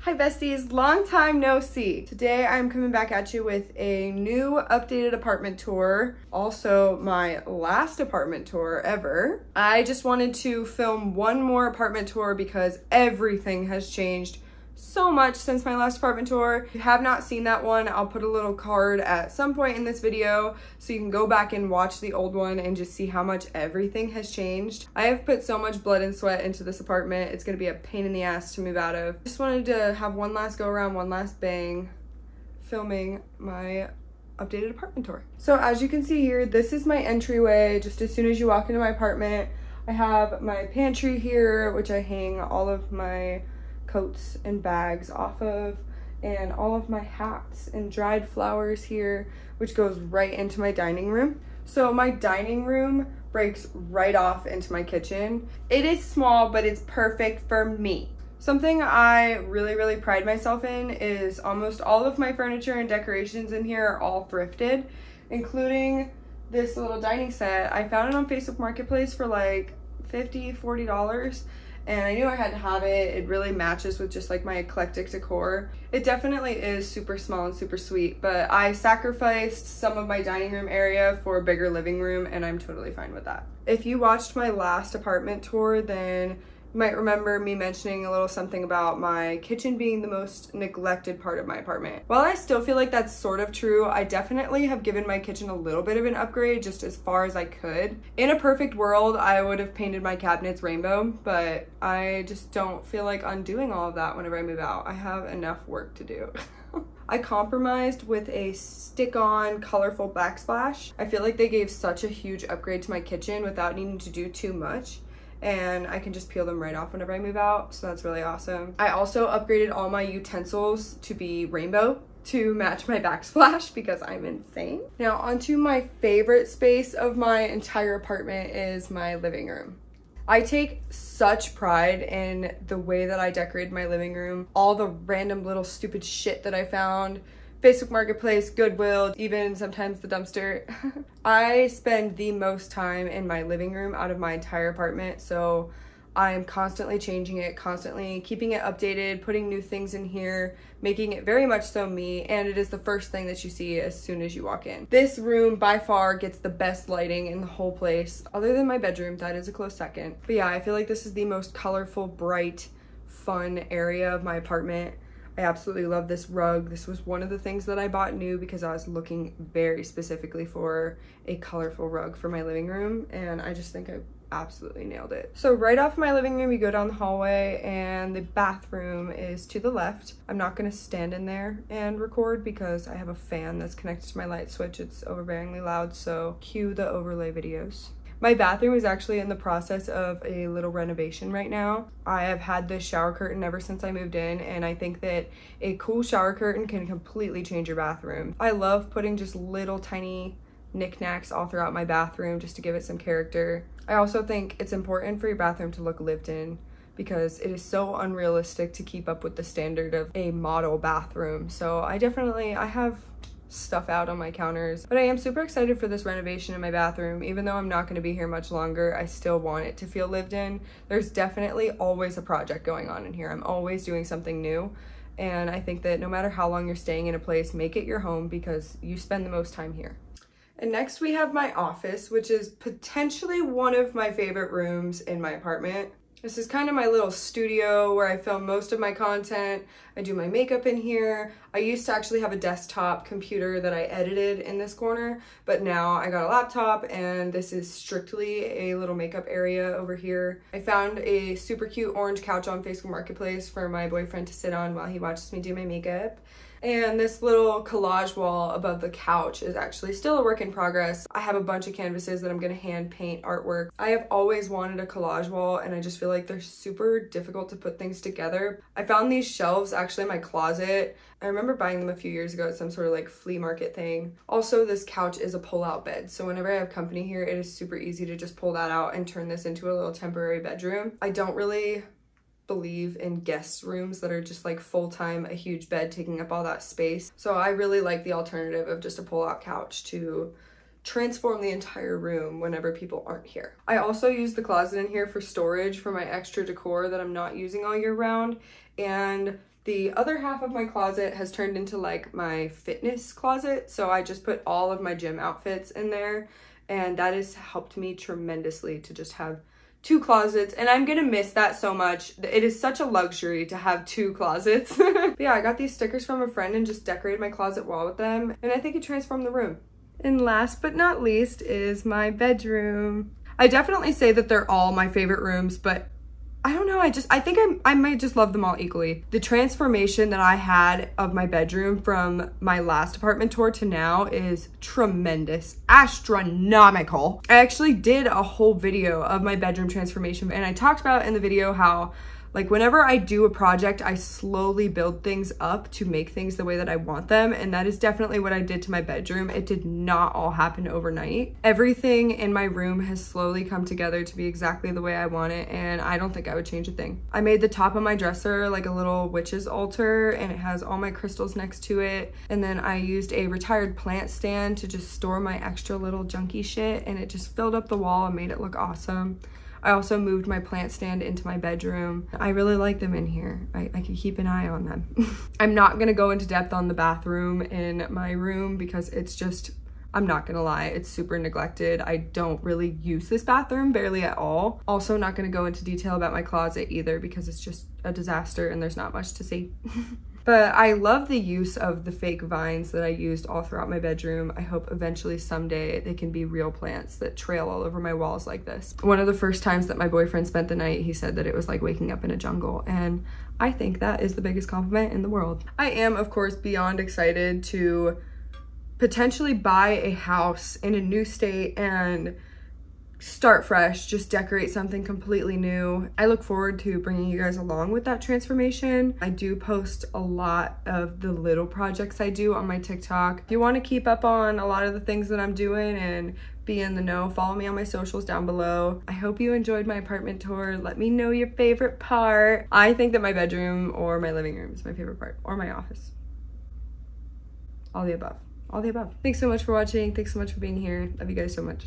Hi besties, long time no see. Today I'm coming back at you with a new updated apartment tour. Also my last apartment tour ever. I just wanted to film one more apartment tour because everything has changed so much since my last apartment tour. If you have not seen that one, I'll put a little card at some point in this video so you can go back and watch the old one and just see how much everything has changed. I have put so much blood and sweat into this apartment. It's gonna be a pain in the ass to move out of. Just wanted to have one last go around, one last bang, filming my updated apartment tour. So as you can see here, this is my entryway. Just as soon as you walk into my apartment, I have my pantry here, which I hang all of my coats and bags off of, and all of my hats and dried flowers here, which goes right into my dining room. So my dining room breaks right off into my kitchen. It is small, but it's perfect for me. Something I really pride myself in is almost all of my furniture and decorations in here are all thrifted, including this little dining set. I found it on Facebook Marketplace for like $40. And I knew I had to have it. It really matches with just like my eclectic decor. It definitely is super small and super sweet, but I sacrificed some of my dining room area for a bigger living room, and I'm totally fine with that. If you watched my last apartment tour, then you might remember me mentioning a little something about my kitchen being the most neglected part of my apartment. While I still feel like that's sort of true, I definitely have given my kitchen a little bit of an upgrade just as far as I could. In a perfect world, I would have painted my cabinets rainbow, but I just don't feel like undoing all of that whenever I move out. I have enough work to do. I compromised with a stick-on colorful backsplash. I feel like they gave such a huge upgrade to my kitchen without needing to do too much, and I can just peel them right off whenever I move out, so that's really awesome. I also upgraded all my utensils to be rainbow to match my backsplash because I'm insane. Now onto my favorite space of my entire apartment is my living room. I take such pride in the way that I decorated my living room, all the random little stupid shit that I found, Facebook Marketplace, Goodwill, even sometimes the dumpster. I spend the most time in my living room out of my entire apartment, so I'm constantly changing it, constantly keeping it updated, putting new things in here, making it very much so me, and it is the first thing that you see as soon as you walk in. This room by far gets the best lighting in the whole place, other than my bedroom, that is a close second. But yeah, I feel like this is the most colorful, bright, fun area of my apartment. I absolutely love this rug. This was one of the things that I bought new because I was looking very specifically for a colorful rug for my living room, and I just think I absolutely nailed it. So right off my living room, you go down the hallway and the bathroom is to the left. I'm not gonna stand in there and record because I have a fan that's connected to my light switch. It's overbearingly loud, so cue the overlay videos. My bathroom is actually in the process of a little renovation right now. I have had this shower curtain ever since I moved in, and I think that a cool shower curtain can completely change your bathroom. I love putting just little tiny knickknacks all throughout my bathroom just to give it some character. I also think it's important for your bathroom to look lived in because it is so unrealistic to keep up with the standard of a model bathroom. So I have stuff out on my counters, but I am super excited for this renovation in my bathroom. Even though I'm not going to be here much longer, I still want it to feel lived in. There's definitely always a project going on in here. I'm always doing something new, and I think that no matter how long you're staying in a place, make it your home because you spend the most time here. And next we have my office, which is potentially one of my favorite rooms in my apartment. This is kind of my little studio where I film most of my content. I do my makeup in here. I used to actually have a desktop computer that I edited in this corner, but now I got a laptop and this is strictly a little makeup area over here. I found a super cute orange couch on Facebook Marketplace for my boyfriend to sit on while he watches me do my makeup. And this little collage wall above the couch is actually still a work in progress. I have a bunch of canvases that I'm gonna hand paint artwork. I have always wanted a collage wall, and I just feel like they're super difficult to put things together. I found these shelves actually in my closet. I remember buying them a few years ago at some sort of like flea market thing. Also, this couch is a pull-out bed, so whenever I have company here, it is super easy to just pull that out and turn this into a little temporary bedroom. I don't really believe in guest rooms that are just like full-time, a huge bed taking up all that space. So I really like the alternative of just a pull-out couch to transform the entire room whenever people aren't here. I also use the closet in here for storage for my extra decor that I'm not using all year round, and The other half of my closet has turned into like my fitness closet. So I just put all of my gym outfits in there, and that has helped me tremendously to just have 2 closets, and I'm gonna miss that so much. It is such a luxury to have 2 closets. But yeah, I got these stickers from a friend and just decorated my closet wall with them, and I think it transformed the room. And last but not least is my bedroom. I definitely say that they're all my favorite rooms, but I don't know, I think I might just love them all equally. The transformation that I had of my bedroom from my last apartment tour to now is tremendous, astronomical. I actually did a whole video of my bedroom transformation, and I talked about in the video how like whenever I do a project, I slowly build things up to make things the way that I want them. And that is definitely what I did to my bedroom. It did not all happen overnight. Everything in my room has slowly come together to be exactly the way I want it. And I don't think I would change a thing. I made the top of my dresser like a little witch's altar, and it has all my crystals next to it. And then I used a retired plant stand to just store my extra little junky shit. And it just filled up the wall and made it look awesome. I also moved my plant stand into my bedroom. I really like them in here. I can keep an eye on them. I'm not gonna go into depth on the bathroom in my room because it's just, I'm not gonna lie, it's super neglected. I don't really use this bathroom, barely at all. Also not gonna go into detail about my closet either because it's just a disaster and there's not much to see. But I love the use of the fake vines that I used all throughout my bedroom. I hope eventually someday they can be real plants that trail all over my walls like this. One of the first times that my boyfriend spent the night, he said that it was like waking up in a jungle, and I think that is the biggest compliment in the world. I am, of course, beyond excited to potentially buy a house in a new state and start fresh, just decorate something completely new. I look forward to bringing you guys along with that transformation. I do post a lot of the little projects I do on my TikTok. If you want to keep up on a lot of the things that I'm doing and be in the know, follow me on my socials down below. I hope you enjoyed my apartment tour. Let me know your favorite part. I think that my bedroom or my living room is my favorite part, or my office. All the above. All the above. Thanks so much for watching. Thanks so much for being here. Love you guys so much.